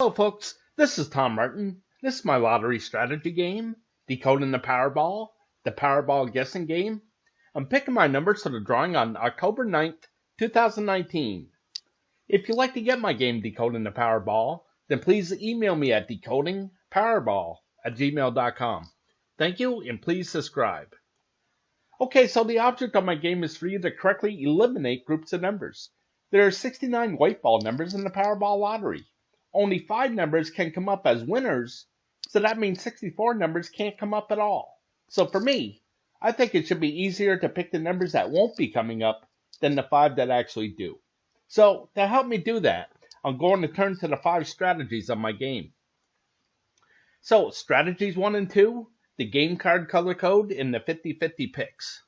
Hello folks, this is Tom Martin. This is my lottery strategy game, Decoding the Powerball guessing game. I'm picking my numbers for the drawing on October 9th, 2019. If you'd like to get my game Decoding the Powerball, then please email me at decodingpowerball@gmail.com. Thank you, and please subscribe. Okay, so the object of my game is for you to correctly eliminate groups of numbers. There are 69 white ball numbers in the Powerball lottery. Only 5 numbers can come up as winners, so that means 64 numbers can't come up at all. So for me, I think it should be easier to pick the numbers that won't be coming up than the 5 that actually do. So to help me do that, I'm going to turn to the 5 strategies of my game. So strategies 1 and 2, the game card color code, and the 50-50 picks.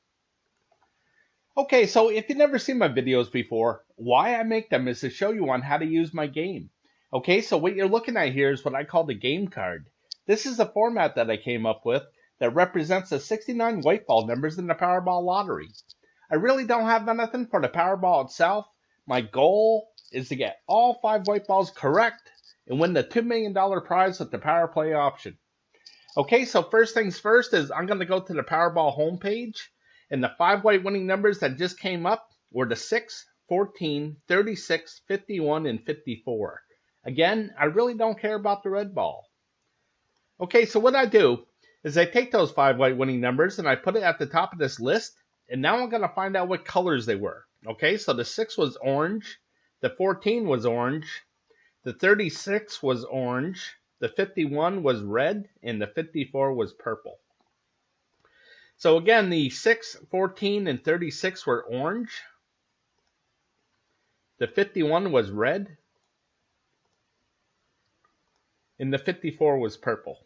Okay, so if you've never seen my videos before, why I make them is to show you on how to use my game. Okay, so what you're looking at here is what I call the game card. This is the format that I came up with that represents the 69 white ball numbers in the Powerball lottery. I really don't have anything for the Powerball itself. My goal is to get all 5 white balls correct and win the $2 million prize with the Power Play option. Okay, so first things first is I'm going to go to the Powerball homepage, and the 5 white winning numbers that just came up were the 6, 14, 36, 51, and 54. Again, I really don't care about the red ball. Okay, so what I do is I take those 5 white winning numbers and I put it at the top of this list, and now I'm going to find out what colors they were. Okay, so the 6 was orange, the 14 was orange, the 36 was orange, the 51 was red, and the 54 was purple. So again, the 6, 14, and 36 were orange, the 51 was red, and the 54 was purple.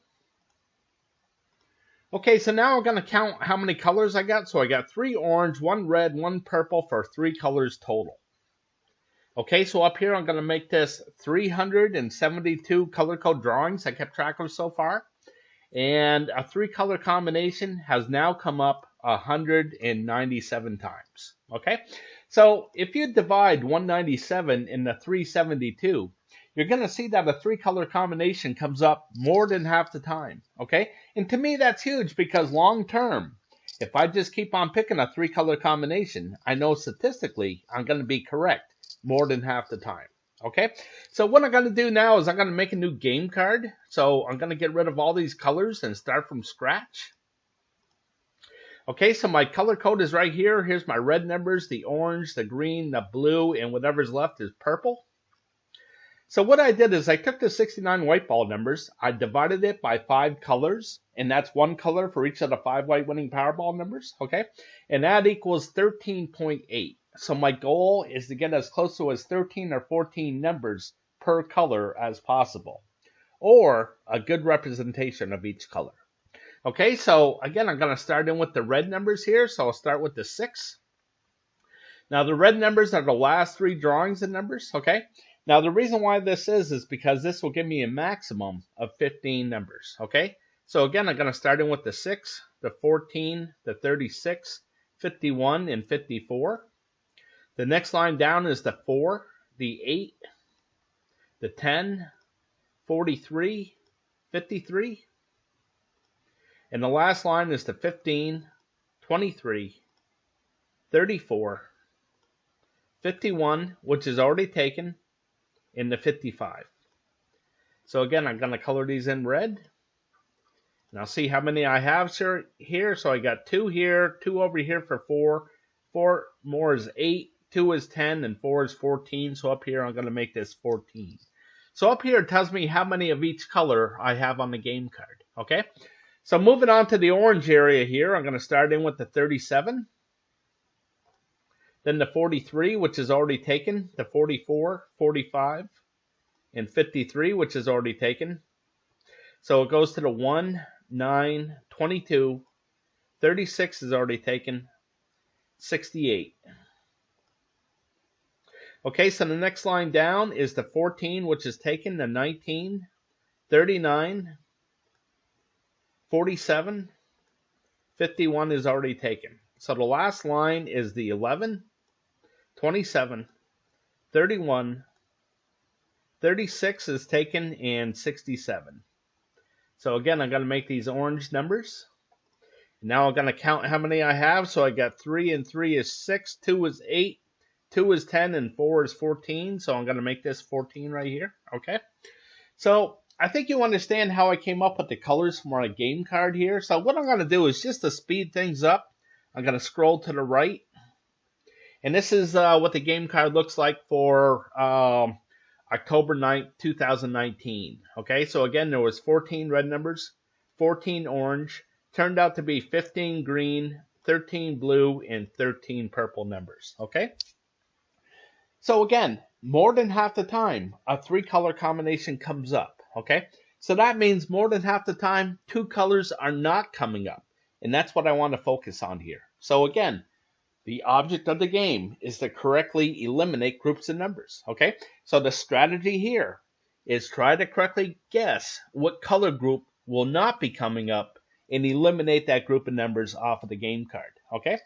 Okay, so now I'm going to count how many colors I got. So I got 3 orange, 1 red, 1 purple for 3 colors total. Okay, so up here I'm going to make this 372 color code drawings I kept track of so far. And a 3-color combination has now come up 197 times. Okay, so if you divide 197 into 372, you're going to see that a 3-color combination comes up more than half the time, okay? And to me, that's huge because long term, if I just keep on picking a 3-color combination, I know statistically I'm going to be correct more than half the time, okay? So what I'm going to do now is I'm going to make a new game card. So I'm going to get rid of all these colors and start from scratch. Okay, so my color code is right here. Here's my red numbers, the orange, the green, the blue, and whatever's left is purple. So what I did is I took the 69 white ball numbers, I divided it by 5 colors, and that's 1 color for each of the 5 white winning Powerball numbers, okay? And that equals 13.8. So my goal is to get as close to as 13 or 14 numbers per color as possible, or a good representation of each color. Okay, so again, I'm going to start in with the red numbers here, so I'll start with the 6. Now the red numbers are the last 3 drawings of numbers, okay? Now, the reason why this is because this will give me a maximum of 15 numbers, okay? So, again, I'm going to start in with the 6, the 14, the 36, 51, and 54. The next line down is the 4, the 8, the 10, 43, 53. And the last line is the 15, 23, 34, 51, which is already taken, in the 55. So again, I'm going to color these in red. And I'll see how many I have here. So I got 2 here, 2 over here for 4. 4 more is 8, 2 is 10, and 4 is 14. So up here, I'm going to make this 14. So up here, it tells me how many of each color I have on the game card. Okay? So moving on to the orange area here, I'm going to start in with the 37. Then the 43, which is already taken, the 44, 45, and 53, which is already taken. So it goes to the 1, 9, 22, 36 is already taken, 68. Okay, so the next line down is the 14, which is taken, the 19, 39, 47, 51 is already taken. So the last line is the 11, 27, 31, 36 is taken and 67. So again, I'm going to make these orange numbers. Now I'm going to count how many I have. So I got 3 and 3 is 6, 2 is 8, 2 is 10, and 4 is 14. So I'm going to make this 14 right here. Okay. So I think you understand how I came up with the colors for my game card here. So what I'm going to do is just to speed things up, I'm going to scroll to the right. And this is what the game card looks like for October 9th, 2019. Okay, so again, there was 14 red numbers, 14 orange, turned out to be 15 green, 13 blue, and 13 purple numbers. Okay, so again, more than half the time, a 3-color combination comes up. Okay, so that means more than half the time, 2 colors are not coming up. And that's what I want to focus on here. So again, the object of the game is to correctly eliminate groups of numbers, okay? So the strategy here is try to correctly guess what color group will not be coming up and eliminate that group of numbers off of the game card, okay?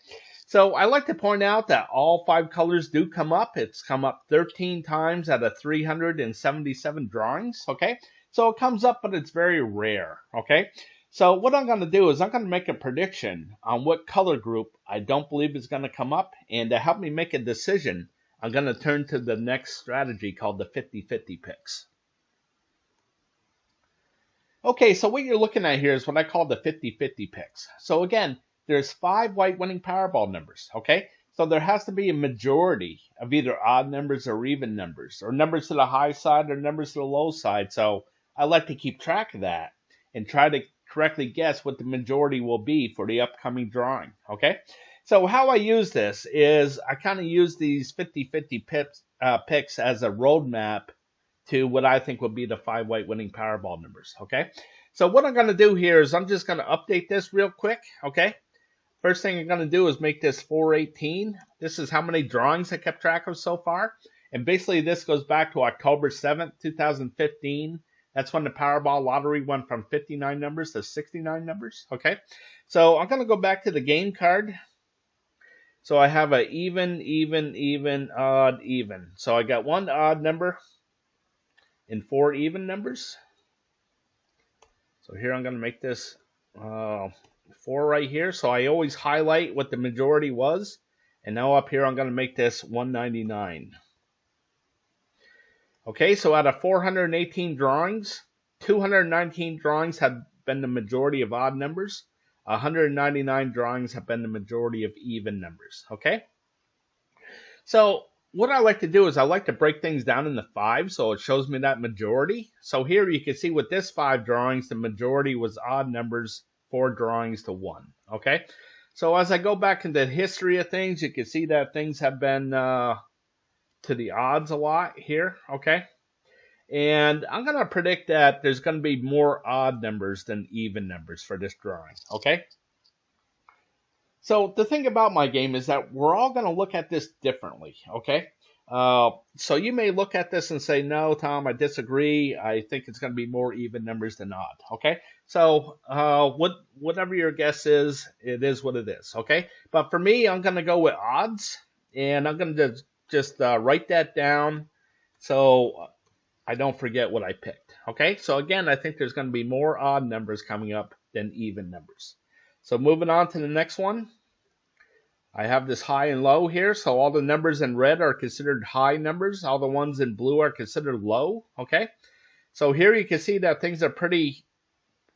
So I like to point out that all 5 colors do come up. It's come up 13 times out of 377 drawings, okay? So it comes up, but it's very rare, okay? So what I'm going to do is I'm going to make a prediction on what color group I don't believe is going to come up. And to help me make a decision, I'm going to turn to the next strategy called the 50-50 picks. Okay, so what you're looking at here is what I call the 50-50 picks. So again, there's 5 white winning Powerball numbers, okay? So there has to be a majority of either odd numbers or even numbers, or numbers to the high side or numbers to the low side. So I like to keep track of that and try to correctly guess what the majority will be for the upcoming drawing, okay? So how I use this is I kind of use these 50-50 picks as a roadmap to what I think will be the 5 white winning Powerball numbers, okay? So what I'm going to do here is I'm just going to update this real quick, okay? First thing I'm going to do is make this 418. This is how many drawings I kept track of so far. And basically this goes back to October 7th, 2015. That's when the Powerball lottery went from 59 numbers to 69 numbers, okay? So I'm going to go back to the game card. So I have a even, odd, even. So I got 1 odd number and 4 even numbers. So here I'm going to make this 4 right here. So I always highlight what the majority was. And now up here I'm going to make this 199. Okay, so out of 418 drawings, 219 drawings have been the majority of odd numbers. 199 drawings have been the majority of even numbers. Okay? So what I like to do is I like to break things down into 5 so it shows me that majority. So here you can see with this 5 drawings, the majority was odd numbers, 4 drawings to 1. Okay? So as I go back into the history of things, you can see that things have been to the odds a lot here, okay? And I'm going to predict that there's going to be more odd numbers than even numbers for this drawing, okay? So the thing about my game is that we're all going to look at this differently, okay? So you may look at this and say, no, Tom, I disagree. I think it's going to be more even numbers than odd, okay? So whatever your guess is, it is what it is, okay? But for me, I'm going to go with odds, and I'm going to just write that down so I don't forget what I picked. Okay, so again, I think there's going to be more odd numbers coming up than even numbers. So moving on to the next one. I have this high and low here. So all the numbers in red are considered high numbers. All the ones in blue are considered low. Okay, so here you can see that things are pretty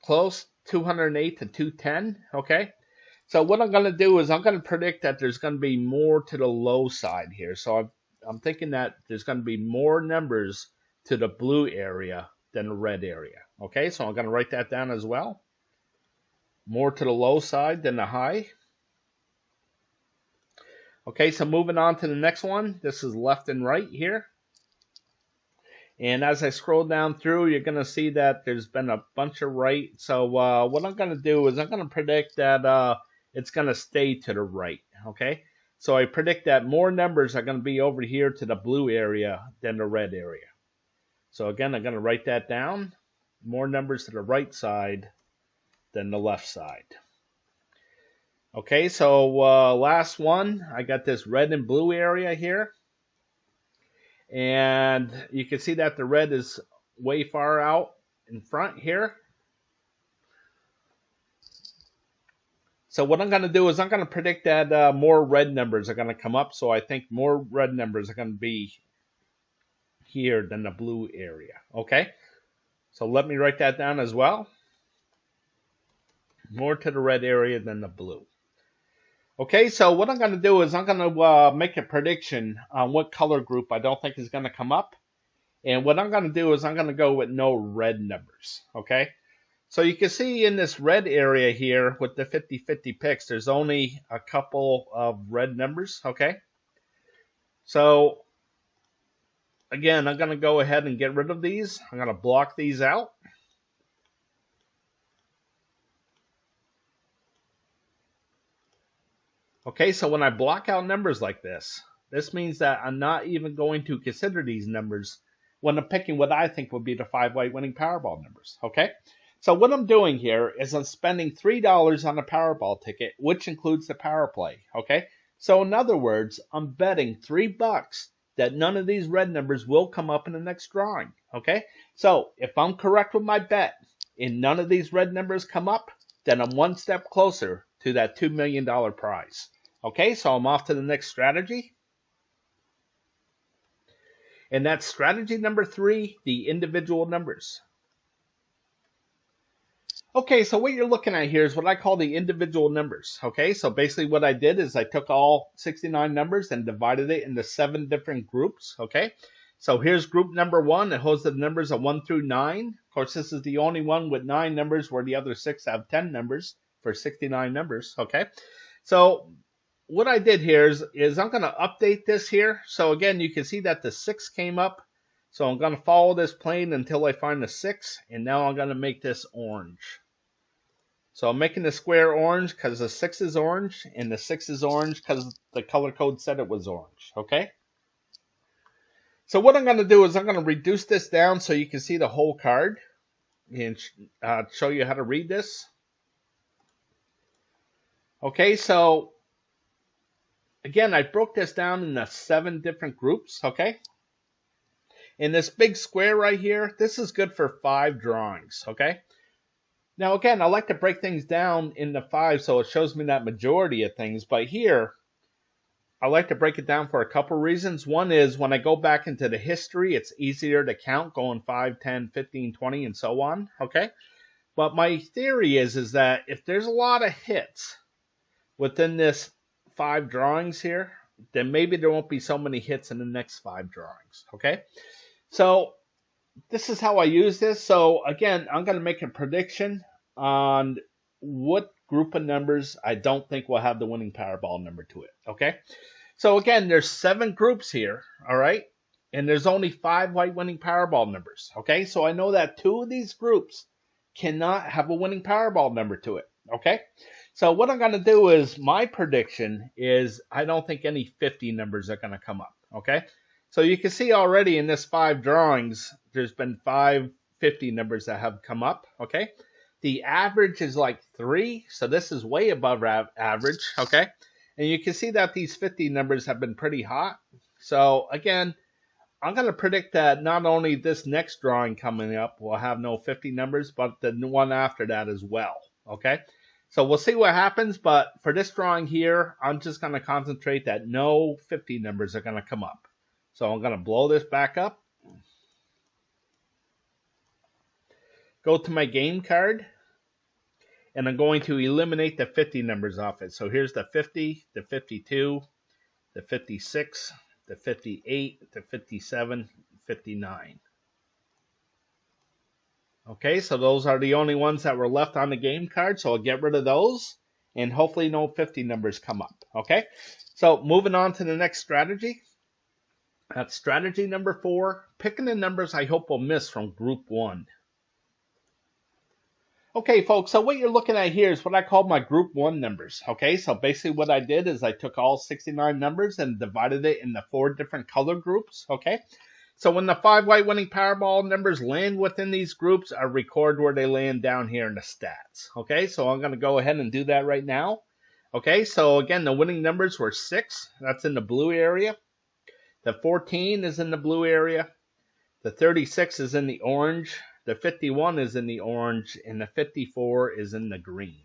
close, 208 to 210. Okay. So what I'm going to do is I'm going to predict that there's going to be more to the low side here. So I'm thinking that there's going to be more numbers to the blue area than the red area. Okay, so I'm going to write that down as well. More to the low side than the high. Okay, so moving on to the next one. This is left and right here. And as I scroll down through, you're going to see that there's been a bunch of right. So what I'm going to do is I'm going to predict that it's going to stay to the right, okay? So I predict that more numbers are going to be over here to the blue area than the red area. So again, I'm going to write that down. More numbers to the right side than the left side. Okay, so last one, I got this red and blue area here. And you can see that the red is way far out in front here. So what I'm going to do is I'm going to predict that more red numbers are going to come up. So I think more red numbers are going to be here than the blue area. Okay, so let me write that down as well. More to the red area than the blue. Okay, so what I'm going to do is I'm going to make a prediction on what color group I don't think is going to come up. And what I'm going to do is I'm going to go with no red numbers. Okay, so you can see in this red area here with the 50-50 picks, there's only a couple of red numbers. Okay, so again, I'm going to go ahead and get rid of these. I'm going to block these out. Okay, so when I block out numbers like this means that I'm not even going to consider these numbers when I'm picking what I think would be the 5 white winning Powerball numbers. Okay, so what I'm doing here is I'm spending $3 on a Powerball ticket, which includes the power play. Okay, so in other words, I'm betting $3 that none of these red numbers will come up in the next drawing. Okay, so if I'm correct with my bet and none of these red numbers come up, then I'm one step closer to that $2 million prize. Okay, so I'm off to the next strategy. And that's strategy number 3, the individual numbers. Okay, so what you're looking at here is what I call the individual numbers. Okay, so basically what I did is I took all 69 numbers and divided it into 7 different groups. Okay, so here's group number 1. It holds the numbers of 1 through 9. Of course, this is the only one with 9 numbers where the other 6 have 10 numbers for 69 numbers. Okay, so what I did here is I'm going to update this here. So again, you can see that the 6 came up. So I'm going to follow this plane until I find the 6. And now I'm going to make this orange. So I'm making the square orange because the 6 is orange. And the 6 is orange because the color code said it was orange. Okay. So what I'm going to do is I'm going to reduce this down so you can see the whole card. And show you how to read this. Okay, so again, I broke this down into 7 different groups, okay? And this big square right here, this is good for 5 drawings, okay? Now, again, I like to break things down into 5 so it shows me that majority of things. But here, I like to break it down for a couple reasons. One is when I go back into the history, it's easier to count going 5, 10, 15, 20, and so on, okay? But my theory is that if there's a lot of hits within this 5 drawings here, then maybe there won't be so many hits in the next 5 drawings, okay? So this is how I use this. So again, I'm going to make a prediction on what group of numbers I don't think will have the winning Powerball number to it, okay? So again, there's 7 groups here, all right? And there's only 5 white winning Powerball numbers, okay? So I know that 2 of these groups cannot have a winning Powerball number to it, okay? So what I'm going to do is, my prediction is I don't think any 50 numbers are going to come up, okay? So you can see already in this 5 drawings, there's been 5 50 numbers that have come up, okay? The average is like 3, so this is way above average, okay? And you can see that these 50 numbers have been pretty hot. So again, I'm going to predict that not only this next drawing coming up will have no 50 numbers, but the one after that as well, okay? So we'll see what happens, but for this drawing here, I'm just going to concentrate that no 50 numbers are going to come up. So I'm going to blow this back up. Go to my game card, and I'm going to eliminate the 50 numbers off it. So here's the 50, the 52, the 56, the 58, the 57, 59. Okay, so those are the only ones that were left on the game card, so I'll get rid of those, and hopefully no 50 numbers come up, okay? So moving on to the next strategy. That's strategy number 4, picking the numbers I hope will miss from group 1. Okay, folks, so what you're looking at here is what I call my group 1 numbers, okay? So basically what I did is I took all 69 numbers and divided it into 4 different color groups, okay? So when the 5 white winning Powerball numbers land within these groups, I record where they land down here in the stats. Okay, so I'm going to go ahead and do that right now. Okay, so again, the winning numbers were 6. That's in the blue area. The 14 is in the blue area. The 36 is in the orange. The 51 is in the orange. And the 54 is in the green.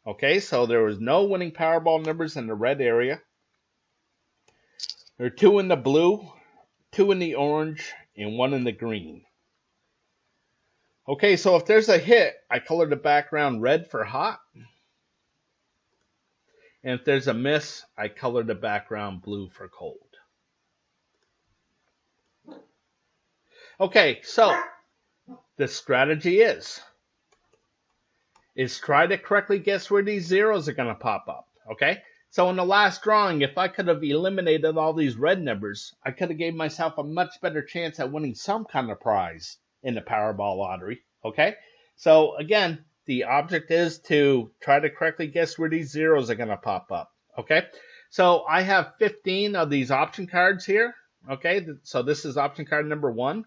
Okay, so there was no winning Powerball numbers in the red area. There are 2 in the blue, 2 in the orange, and 1 in the green. Okay, so if there's a hit, I color the background red for hot. And if there's a miss, I color the background blue for cold. Okay, so the strategy is try to correctly guess where these zeros are going to pop up, okay? So in the last drawing, if I could have eliminated all these red numbers, I could have gave myself a much better chance at winning some kind of prize in the Powerball lottery, okay? So again, the object is to try to correctly guess where these zeros are going to pop up, okay? So I have 15 of these option cards here, okay? So this is option card number 1.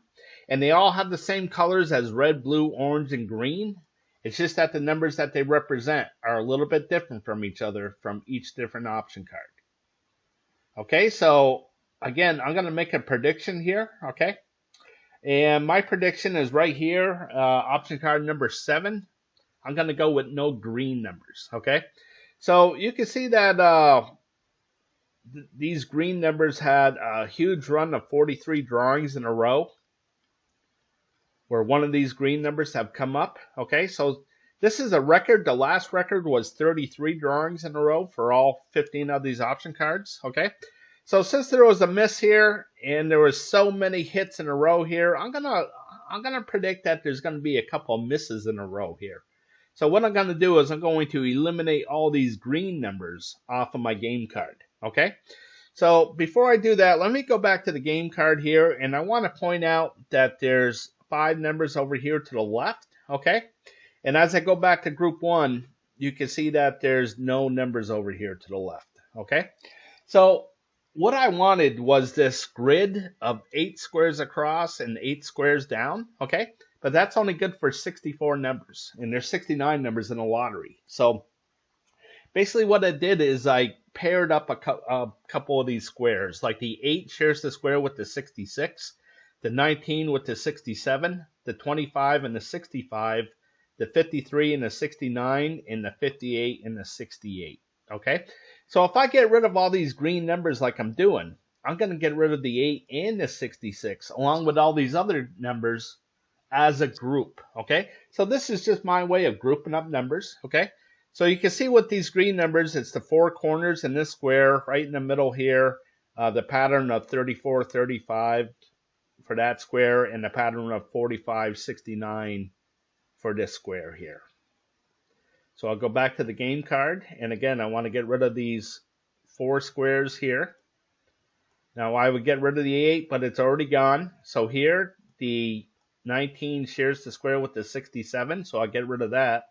And they all have the same colors as red, blue, orange, and green. It's just that the numbers that they represent are a little bit different from each other from each different option card. Okay, so again, I'm going to make a prediction here, okay? And my prediction is right here, option card number 7. I'm going to go with no green numbers, okay? So you can see that these green numbers had a huge run of 43 drawings in a row, where one of these green numbers have come up. Okay, so this is a record. The last record was 33 drawings in a row for all 15 of these option cards. Okay, so since there was a miss here and there was so many hits in a row here, I'm gonna predict that there's gonna be a couple of misses in a row here. So what I'm gonna do is I'm going to eliminate all these green numbers off of my game card. Okay, so before I do that, let me go back to the game card here, and I want to point out that there's 5 numbers over here to the left, okay? And as I go back to group 1, you can see that there's no numbers over here to the left, okay? So what I wanted was this grid of 8 squares across and 8 squares down, okay? But that's only good for 64 numbers, and there's 69 numbers in the lottery. So basically what I did is I paired up a couple of these squares, like the 8 shares the square with the 66, the 19 with the 67, the 25 and the 65, the 53 and the 69, and the 58 and the 68. Okay? So if I get rid of all these green numbers like I'm doing, I'm going to get rid of the 8 and the 66, along with all these other numbers as a group. Okay? So this is just my way of grouping up numbers. Okay? So you can see with these green numbers, it's the 4 corners in this square, right in the middle here, the pattern of 34, 35, for that square, and the pattern of 45, 69 for this square here. So I'll go back to the game card, and again, I want to get rid of these 4 squares here. Now I would get rid of the 8, but it's already gone. So here, the 19 shares the square with the 67, so I'll get rid of that.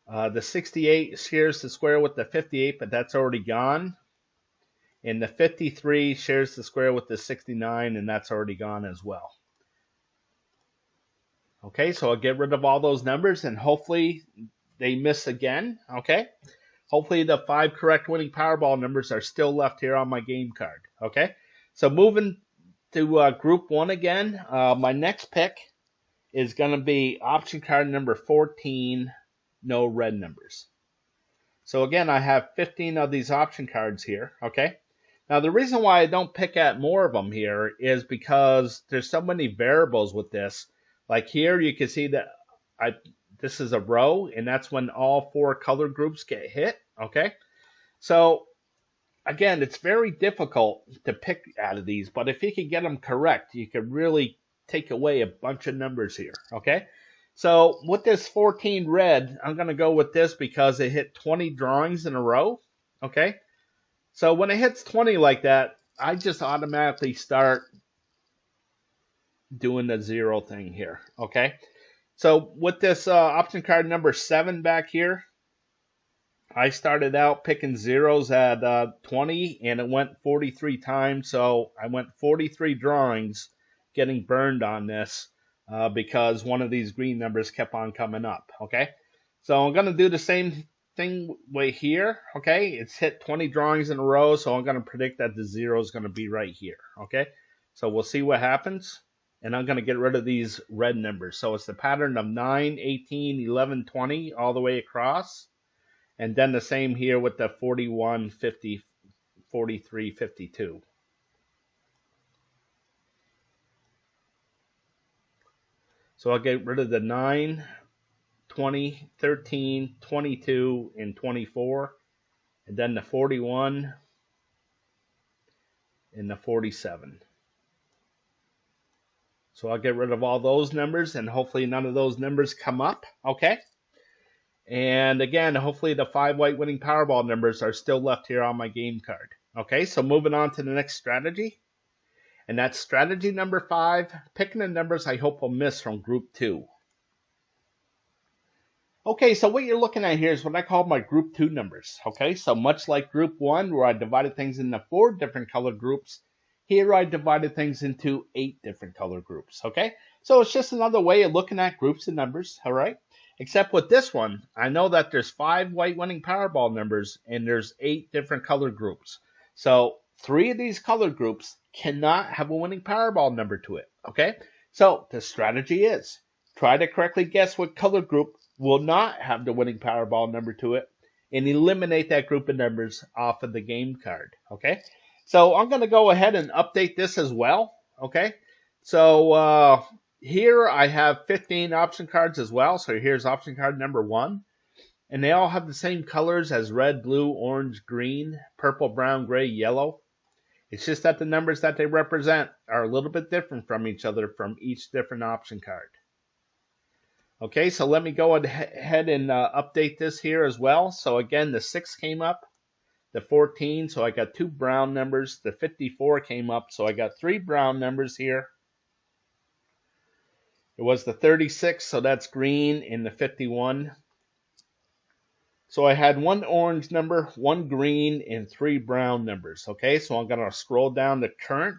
The 68 shares the square with the 58, but that's already gone. And the 53 shares the square with the 69, and that's already gone as well. Okay, so I'll get rid of all those numbers, and hopefully they miss again. Okay, hopefully the 5 correct winning Powerball numbers are still left here on my game card. Okay, so moving to group 1 again, my next pick is going to be option card number 14, no red numbers. So again, I have 15 of these option cards here. Okay. Now, the reason why I don't pick at more of them here is because there's so many variables with this. Like here, you can see that this is a row, and that's when all 4 color groups get hit, okay? So, again, it's very difficult to pick out of these, but if you can get them correct, you can really take away a bunch of numbers here, okay? So, with this 14 red, I'm going to go with this because it hit 20 drawings in a row, okay? So when it hits 20 like that, I just automatically start doing the 0 thing here, okay? So with this option card number 7 back here, I started out picking zeros at 20, and it went 43 times, so I went 43 drawings getting burned on this because one of these green numbers kept on coming up, okay? So I'm going to do the same thing way here, okay? It's hit 20 drawings in a row, so I'm going to predict that the 0 is going to be right here, okay? So we'll see what happens, and I'm going to get rid of these red numbers. So it's the pattern of 9, 18, 11, 20 all the way across, and then the same here with the 41, 50, 43, 52. So I'll get rid of the 9, 20, 13, 22, and 24, and then the 41 and the 47. So I'll get rid of all those numbers, and hopefully none of those numbers come up, okay? And again, hopefully the 5 white winning Powerball numbers are still left here on my game card. Okay, so moving on to the next strategy. And that's strategy number 5, picking the numbers I hope will miss from group 2. Okay, so what you're looking at here is what I call my group 2 numbers. Okay, so much like group 1, where I divided things into 4 different color groups, here I divided things into 8 different color groups. Okay, so it's just another way of looking at groups of numbers, all right? Except with this one, I know that there's 5 white winning Powerball numbers and there's 8 different color groups. So 3 of these color groups cannot have a winning Powerball number to it, okay? So the strategy is try to correctly guess what color group will not have the winning Powerball number to it and eliminate that group of numbers off of the game card, okay? So I'm going to go ahead and update this as well, okay? So here I have 15 option cards as well. So here's option card number 1. And they all have the same colors as red, blue, orange, green, purple, brown, gray, yellow. It's just that the numbers that they represent are a little bit different from each other from each different option card. Okay, so let me go ahead and update this here as well. So again, the 6 came up, the 14, so I got 2 brown numbers. The 54 came up, so I got 3 brown numbers here. It was the 36, so that's green, and the 51. So I had 1 orange number, 1 green, and 3 brown numbers. Okay, so I'm going to scroll down to current.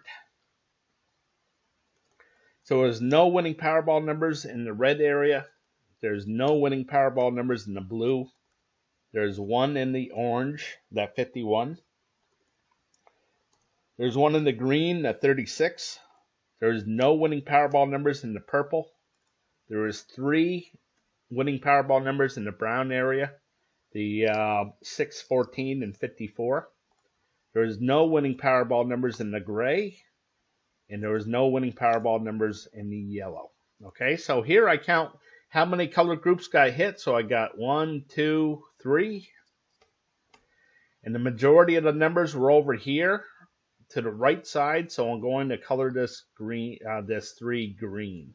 So there's no winning Powerball numbers in the red area. There's no winning Powerball numbers in the blue. There's 1 in the orange, that 51. There's 1 in the green, that 36. There's no winning Powerball numbers in the purple. There is 3 winning Powerball numbers in the brown area, the 6, 14, and 54. There is no winning Powerball numbers in the gray, and there is no winning Powerball numbers in the yellow. Okay, so here I count how many color groups got hit. So I got 1, 2, 3. And the majority of the numbers were over here to the right side. So I'm going to color this green, this 3 green.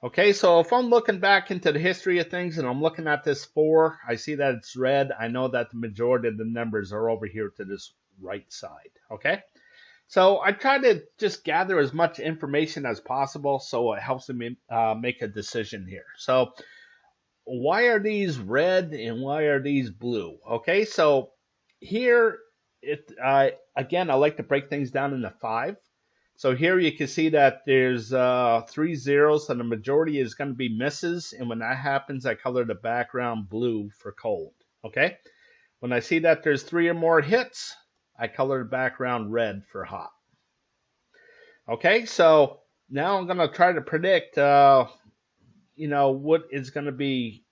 Okay, so if I'm looking back into the history of things and I'm looking at this 4, I see that it's red. I know that the majority of the numbers are over here to this right side. Okay, so I try to just gather as much information as possible so it helps me make a decision here. So why are these red and why are these blue? Okay, so here, again, I like to break things down into 5. So here you can see that there's 3 zeros, and the majority is going to be misses. And when that happens, I color the background blue for cold. Okay. When I see that there's 3 or more hits, I color the background red for hot. Okay. So now I'm going to try to predict, what is going to be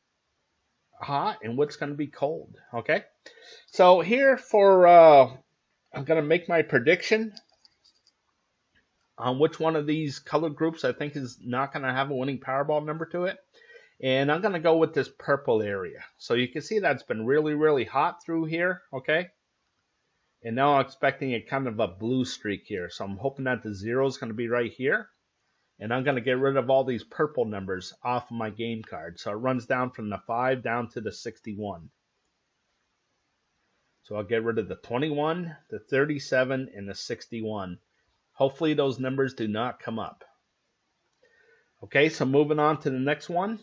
hot and what's going to be cold. Okay. So here I'm going to make my prediction on which one of these color groups I think is not going to have a winning Powerball number to it. And I'm going to go with this purple area. So you can see that it's been really, really hot through here, okay? And now I'm expecting a kind of a blue streak here. So I'm hoping that the 0 is going to be right here. And I'm going to get rid of all these purple numbers off of my game card. So it runs down from the 5 down to the 61. So I'll get rid of the 21, the 37, and the 61. Hopefully those numbers do not come up. Okay, so moving on to the next one.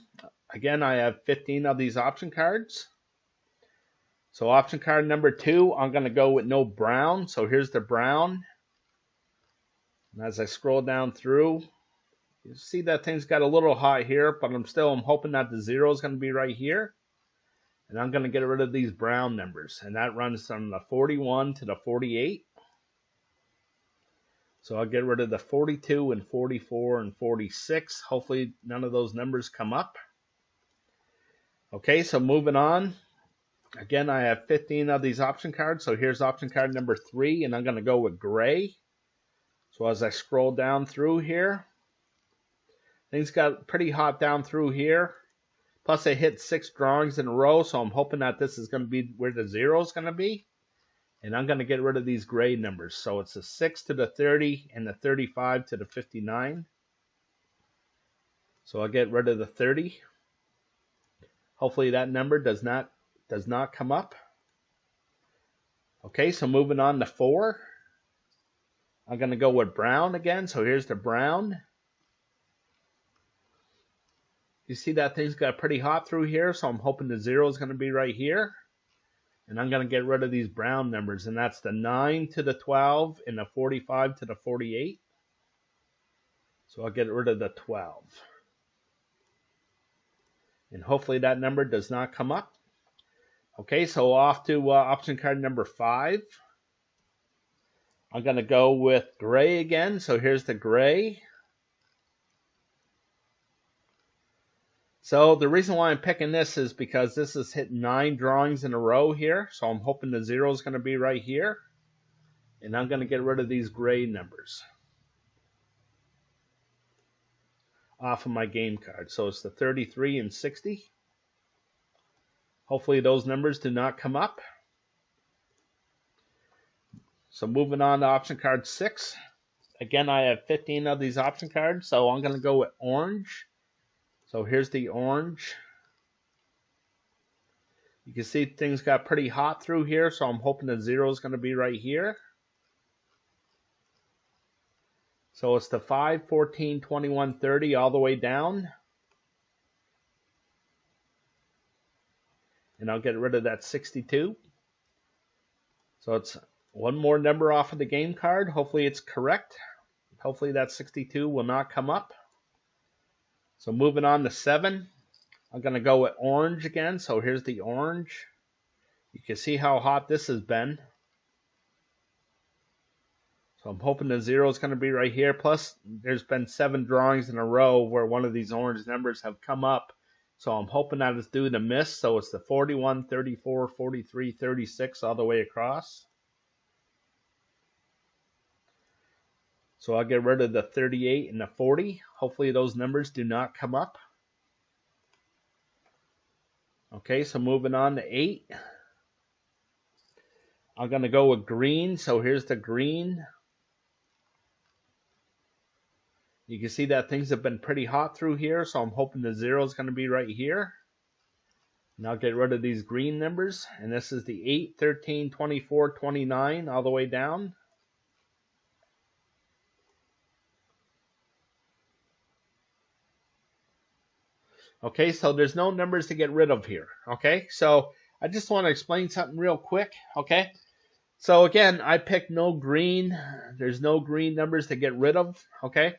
Again, I have 15 of these option cards. So option card number 2, I'm going to go with no brown. So here's the brown. And as I scroll down through, You see that thing's got a little hot here, but I'm hoping that the 0 is going to be right here. And I'm going to get rid of these brown numbers. And that runs from the 41 to the 48. So I'll get rid of the 42 and 44 and 46. Hopefully none of those numbers come up. Okay, so moving on. Again, I have 15 of these option cards. So here's option card number 3, and I'm going to go with gray. So as I scroll down through here, things got pretty hot down through here. Plus I hit 6 drawings in a row, so I'm hoping that this is going to be where the 0 is going to be. And I'm going to get rid of these gray numbers. So it's the 6 to the 30 and the 35 to the 59. So I'll get rid of the 30. Hopefully that number does not come up. Okay, so moving on to 4. I'm going to go with brown again. So here's the brown. You see that thing's got pretty hot through here, so I'm hoping the 0 is going to be right here. And I'm going to get rid of these brown numbers, and that's the 9 to the 12 and the 45 to the 48. So I'll get rid of the 12. And hopefully that number does not come up. Okay, so off to option card number 5. I'm going to go with gray again. So here's the gray. So the reason why I'm picking this is because this is hit 9 drawings in a row here. So I'm hoping the 0 is going to be right here. And I'm going to get rid of these gray numbers off of my game card. So it's the 33 and 60. Hopefully those numbers do not come up. So moving on to option card 6. Again, I have 15 of these option cards. So I'm going to go with orange. So here's the orange. You can see things got pretty hot through here, so I'm hoping the 0 is going to be right here. So it's the 5, 14, 21, 30 all the way down. And I'll get rid of that 62. So it's one more number off of the game card. Hopefully it's correct. Hopefully that 62 will not come up. So moving on to 7, I'm going to go with orange again. So here's the orange. You can see how hot this has been. So I'm hoping the 0 is going to be right here. Plus, there's been 7 drawings in a row where one of these orange numbers have come up. So I'm hoping that it's due to miss. So it's the 41, 34, 43, 36 all the way across. So I'll get rid of the 38 and the 40. Hopefully those numbers do not come up. Okay, so moving on to 8. I'm going to go with green. So here's the green. You can see that things have been pretty hot through here. So I'm hoping the 0 is going to be right here. And I'll get rid of these green numbers. And this is the 8, 13, 24, 29 all the way down. Okay, so there's no numbers to get rid of here. Okay, so I just want to explain something real quick. Okay, so again, I picked no green. There's no green numbers to get rid of. Okay,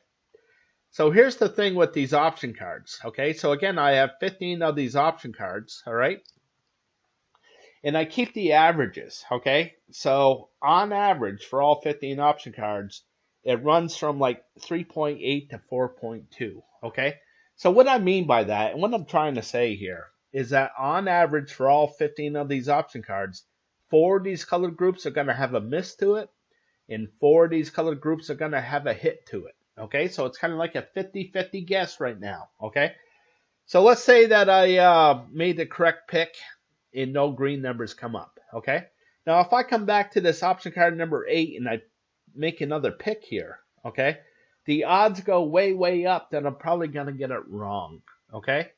so here's the thing with these option cards. Okay, so again, I have 15 of these option cards. All right, and I keep the averages. Okay, so on average for all 15 option cards, it runs from like 3.8 to 4.2. Okay. So what I mean by that, and what I'm trying to say here, is that on average for all 15 of these option cards, 4 of these colored groups are going to have a miss to it, and 4 of these colored groups are going to have a hit to it. Okay, so it's kind of like a 50-50 guess right now. Okay, so let's say that I made the correct pick and no green numbers come up. Okay, now if I come back to this option card number 8 and I make another pick here, okay, the odds go way, way up that I'm probably going to get it wrong, okay?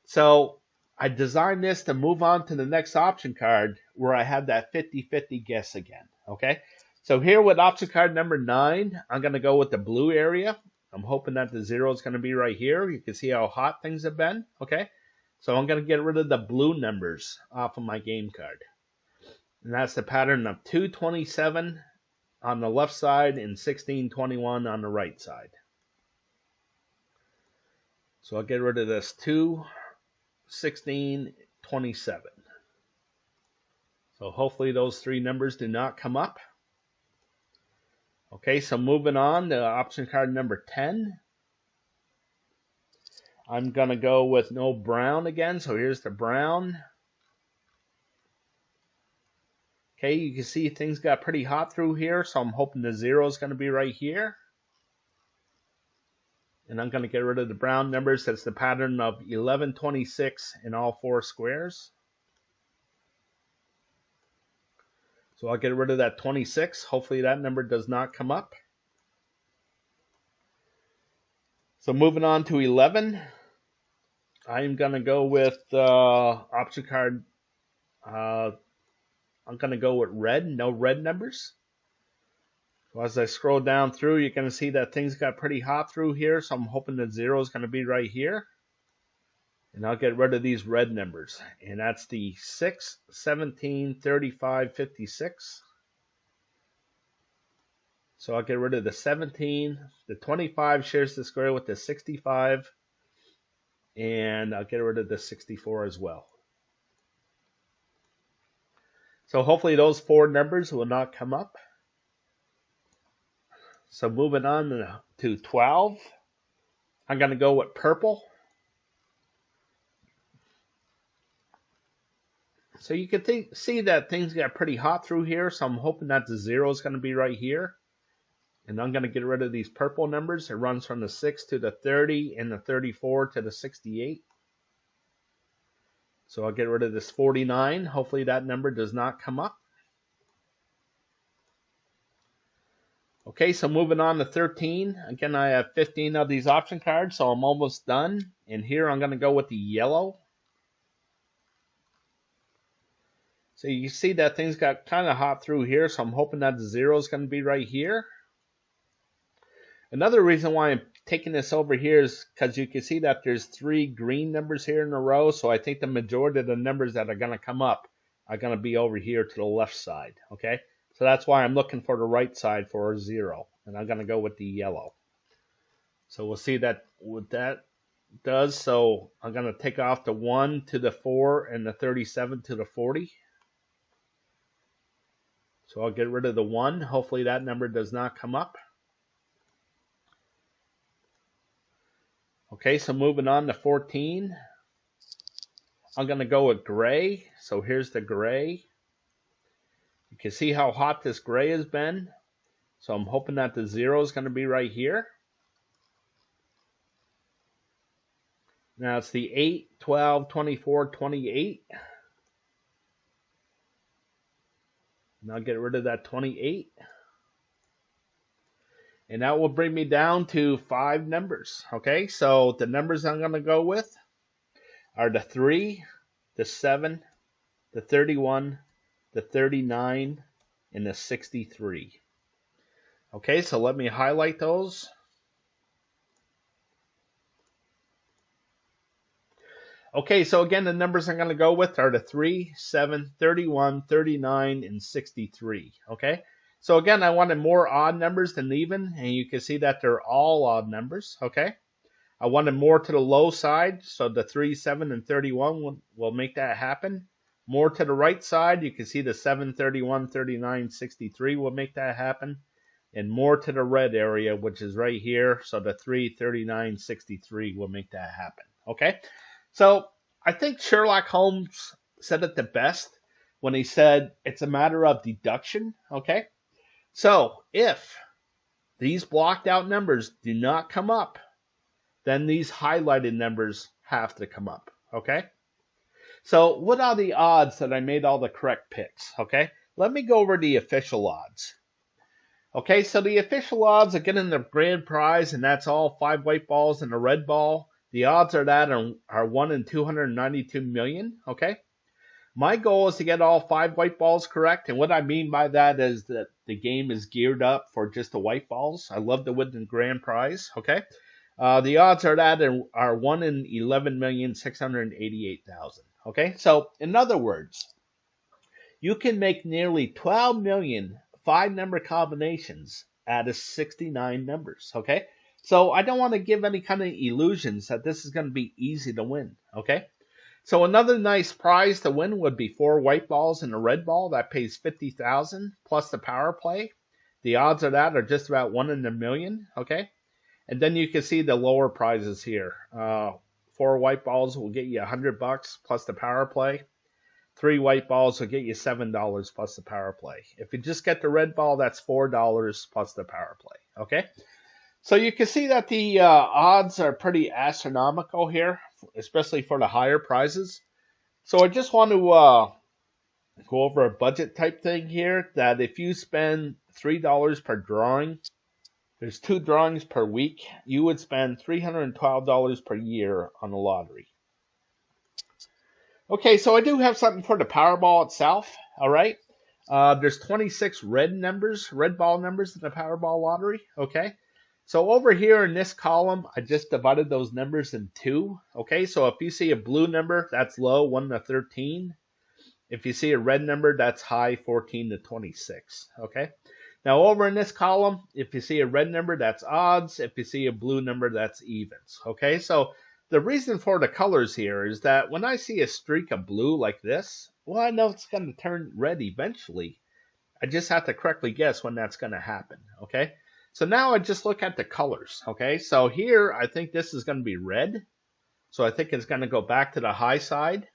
So I designed this to move on to the next option card where I have that 50-50 guess again, okay? So here with option card number 9, I'm going to go with the blue area. I'm hoping that the 0 is going to be right here. You can see how hot things have been, okay? So I'm going to get rid of the blue numbers off of my game card. And that's the pattern of 227 on the left side and 1621 on the right side. So I'll get rid of this 2, 16, 27. So hopefully those three numbers do not come up. Okay, so moving on to option card number 10. I'm going to go with no brown again. So here's the brown. Okay, you can see things got pretty hot through here. So I'm hoping the 0 is going to be right here. And I'm going to get rid of the brown numbers. That's the pattern of 11, 26 in all four squares. So I'll get rid of that 26. Hopefully that number does not come up. So moving on to 11. I'm going to go with option card. I'm going to go with red. No red numbers. So as I scroll down through, you're going to see that things got pretty hot through here. So I'm hoping the 0 is going to be right here. And I'll get rid of these red numbers. And that's the 6, 17, 35, 56. So I'll get rid of the 17. The 25 shares the square with the 65. And I'll get rid of the 64 as well. So hopefully those four numbers will not come up. So moving on to 12. I'm going to go with purple. So you can see that things got pretty hot through here. So I'm hoping that the 0 is going to be right here. And I'm going to get rid of these purple numbers. It runs from the 6 to the 30 and the 34 to the 68. So I'll get rid of this 49. Hopefully that number does not come up. Okay, so moving on to 13. Again, I have 15 of these option cards, so I'm almost done. And here I'm going to go with the yellow. So you see that things got kind of hot through here, so I'm hoping that the 0 is going to be right here. Another reason why I'm taking this over here is because you can see that there's 3 green numbers here in a row, so I think the majority of the numbers that are going to come up are going to be over here to the left side, okay? So that's why I'm looking for the right side for a 0, and I'm going to go with the yellow. So we'll see that what that does. So I'm going to take off the 1 to the 4 and the 37 to the 40. So I'll get rid of the 1. Hopefully that number does not come up. Okay, so moving on to 14. I'm going to go with gray. So here's the gray. You can see how hot this gray has been. So I'm hoping that the 0 is going to be right here. Now it's the 8, 12, 24, 28. And I'll get rid of that 28. And that will bring me down to 5 numbers. Okay, so the numbers I'm going to go with are the 3, the 7, the 31, the 39, and the 63. Okay, so let me highlight those. Okay, so again, the numbers I'm going to go with are the 3, 7, 31, 39, and 63. Okay, so again, I wanted more odd numbers than even, and you can see that they're all odd numbers. Okay, I wanted more to the low side, so the 3, 7, and 31 will make that happen. More to the right side, you can see the 7, 31, 39, 63 will make that happen. And more to the red area, which is right here, so the 3, 39, 63 will make that happen. Okay, so I think Sherlock Holmes said it the best when he said it's a matter of deduction. Okay, so if these blocked out numbers do not come up, then these highlighted numbers have to come up. Okay, so what are the odds that I made all the correct picks? Okay, let me go over the official odds. Okay, so the official odds of getting the grand prize, and that's all 5 white balls and a red ball. The odds are that are 1 in 292 million. Okay, my goal is to get all 5 white balls correct, and what I mean by that is that the game is geared up for just the white balls. I love to win the grand prize. Okay, the odds are that are 1 in 11,688,000. Okay, so in other words, you can make nearly 12 million 5-number combinations out of 69 numbers. Okay, So I don't want to give any kind of illusions that this is going to be easy to win, okay? So another nice prize to win would be 4 white balls and a red ball. That pays $50,000 plus the power play. The odds of that are just about 1 in a million, okay? And then you can see the lower prizes here. 4 white balls will get you $100 plus the power play. 3 white balls will get you $7 plus the power play. If you just get the red ball, that's $4 plus the power play, okay? So you can see that the odds are pretty astronomical here, especially for the higher prizes. So I just want to go over a budget type thing here, that if you spend $3 per drawing, there's 2 drawings per week, you would spend $312 per year on the lottery. Okay, so I do have something for the Powerball itself, all right? There's 26 red ball numbers in the Powerball lottery, okay? So over here in this column, I just divided those numbers in 2, okay? So if you see a blue number, that's low, 1 to 13. If you see a red number, that's high, 14 to 26, okay? Now over in this column, if you see a red number, that's odds. If you see a blue number, that's evens, okay? So the reason for the colors here is that when I see a streak of blue like this, well, I know it's going to turn red eventually. I just have to correctly guess when that's going to happen, okay? So now I just look at the colors, okay? So here, I think this is going to be red. So I think it's going to go back to the high side.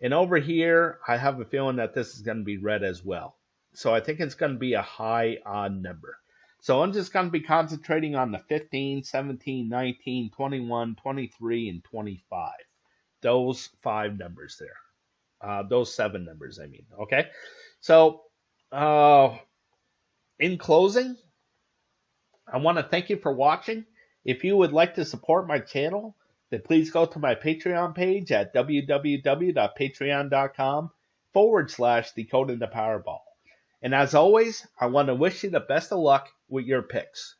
And over here, I have a feeling that this is going to be red as well. So I think it's going to be a high odd number. So I'm just going to be concentrating on the 15, 17, 19, 21, 23, and 25. Those 5 numbers there. Those 7 numbers, I mean, okay? So in closing, I want to thank you for watching. If you would like to support my channel, then please go to my Patreon page at www.patreon.com/Decoding the Powerball. And as always, I want to wish you the best of luck with your picks.